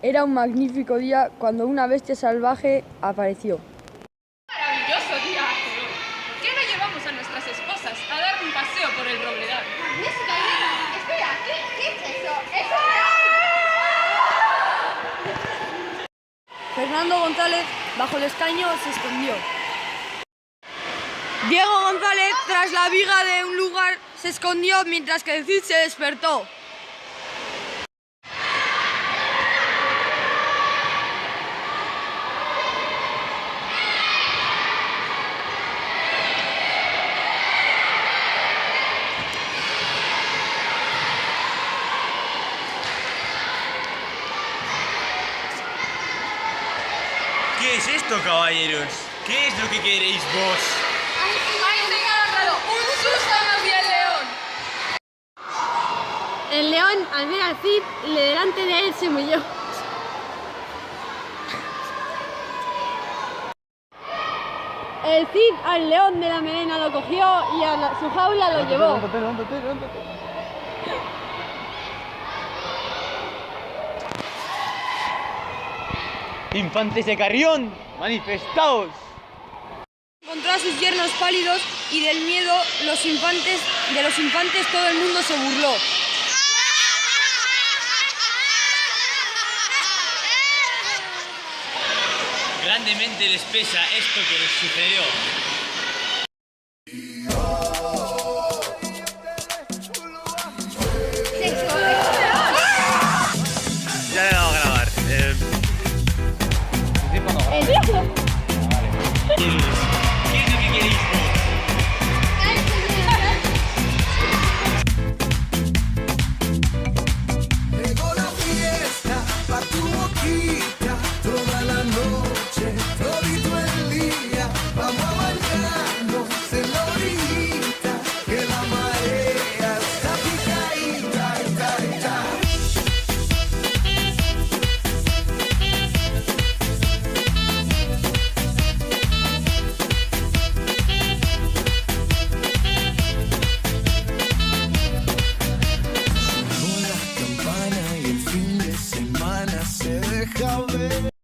Era un magnífico día cuando una bestia salvaje apareció. ¡Maravilloso día hace hoy! ¿Por qué no llevamos a nuestras esposas a dar un paseo por el Robledal? Espera, ¿qué es eso? ¡Es Fernando González, bajo el escaño, se escondió. Diego González, tras la viga de un lugar, se escondió mientras que el Cid se despertó. ¿Qué es esto, caballeros? ¿Qué es lo que queréis vos? ¡Ahí se ha agarrado! ¡Un susto nos dio el león! El león, al ver al Cid, delante de él se murió. El Cid al león de la melena lo cogió y a su jaula lo llevó. ¡Infantes de Carrión! ¡Manifestaos! Encontró a sus yernos pálidos y del miedo de los infantes todo el mundo se burló. Grandemente les pesa esto que les sucedió.